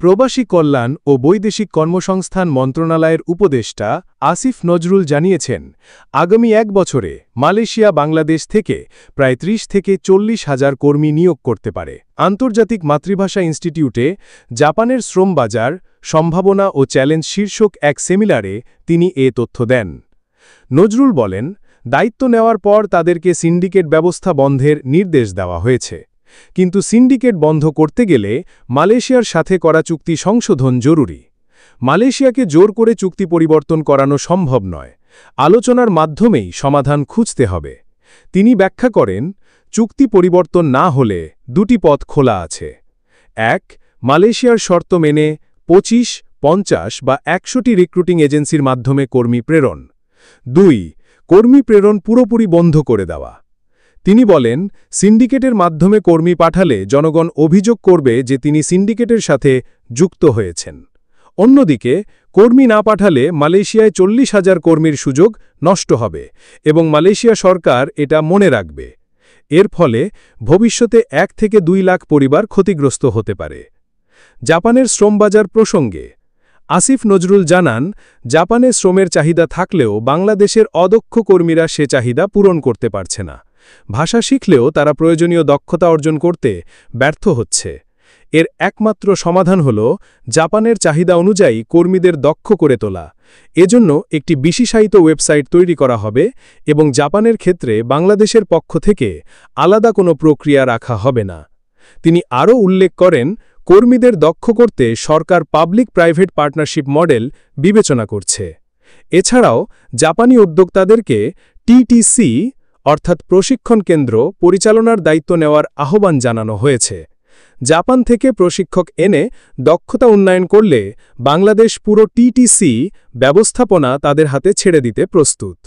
প্রবাসী কল্যাণ ও বৈদেশিক কর্মসংস্থান মন্ত্রণালয়ের উপদেষ্টা আসিফ নজরুল জানিয়েছেন, আগামী এক বছরে মালয়েশিয়া বাংলাদেশ থেকে প্রায় ৩০ থেকে ৪০ হাজার কর্মী নিয়োগ করতে পারে। আন্তর্জাতিক মাতৃভাষা ইনস্টিটিউটে জাপানের শ্রম বাজার, সম্ভাবনা ও চ্যালেঞ্জ শীর্ষক এক সেমিনারে তিনি এ তথ্য দেন। নজরুল বলেন, দায়িত্ব নেওয়ার পর তাদেরকে সিন্ডিকেট ব্যবস্থা বন্ধের নির্দেশ দেওয়া হয়েছে। কিন্তু সিন্ডিকেট বন্ধ করতে গেলে মালয়েশিয়ার সাথে করা চুক্তি সংশোধন জরুরি। মালয়েশিয়াকে জোর করে চুক্তি পরিবর্তন করানো সম্ভব নয়, আলোচনার মাধ্যমেই সমাধান খুঁজতে হবে। তিনি ব্যাখ্যা করেন, চুক্তি পরিবর্তন না হলে দুটি পথ খোলা আছে। ১. মালয়েশিয়ার শর্ত মেনে ২৫, ৫০ বা ১০০টি রিক্রুটিং এজেন্সির মাধ্যমে কর্মী প্রেরণ। ২. কর্মী প্রেরণ পুরোপুরি বন্ধ করে দেওয়া। তিনি বলেন, সিন্ডিকেটের মাধ্যমে কর্মী পাঠালে জনগণ অভিযোগ করবে যে তিনি সিন্ডিকেটের সাথে যুক্ত হয়েছেন। অন্যদিকে কর্মী না পাঠালে মালয়েশিয়ায় ৪০ হাজার কর্মীর সুযোগ নষ্ট হবে এবং মালয়েশিয়া সরকার এটা মনে রাখবে। এর ফলে ভবিষ্যতে ১ থেকে ২ লাখ পরিবার ক্ষতিগ্রস্ত হতে পারে। জাপানের শ্রমবাজার প্রসঙ্গে আসিফ নজরুল জানান, জাপানে শ্রমের চাহিদা থাকলেও বাংলাদেশের অদক্ষ কর্মীরা সে চাহিদা পূরণ করতে পারছে না। ভাষা শিখলেও তারা প্রয়োজনীয় দক্ষতা অর্জন করতে ব্যর্থ হচ্ছে। এর একমাত্র সমাধান হল জাপানের চাহিদা অনুযায়ী কর্মীদের দক্ষ করে তোলা। এজন্য একটি বিশেষায়িত ওয়েবসাইট তৈরি করা হবে এবং জাপানের ক্ষেত্রে বাংলাদেশের পক্ষ থেকে আলাদা কোনো প্রক্রিয়া রাখা হবে না। তিনি আরও উল্লেখ করেন, কর্মীদের দক্ষ করতে সরকার পাবলিক প্রাইভেট পার্টনারশিপ মডেল বিবেচনা করছে। এছাড়াও জাপানি উদ্যোক্তাদেরকে টিটিসি অর্থাৎ প্রশিক্ষণ কেন্দ্র পরিচালনার দায়িত্ব নেওয়ার আহ্বান জানানো হয়েছে। জাপান থেকে প্রশিক্ষক এনে দক্ষতা উন্নয়ন করলে বাংলাদেশ পুরো টিটিসি ব্যবস্থাপনা তাদের হাতে ছেড়ে দিতে প্রস্তুত।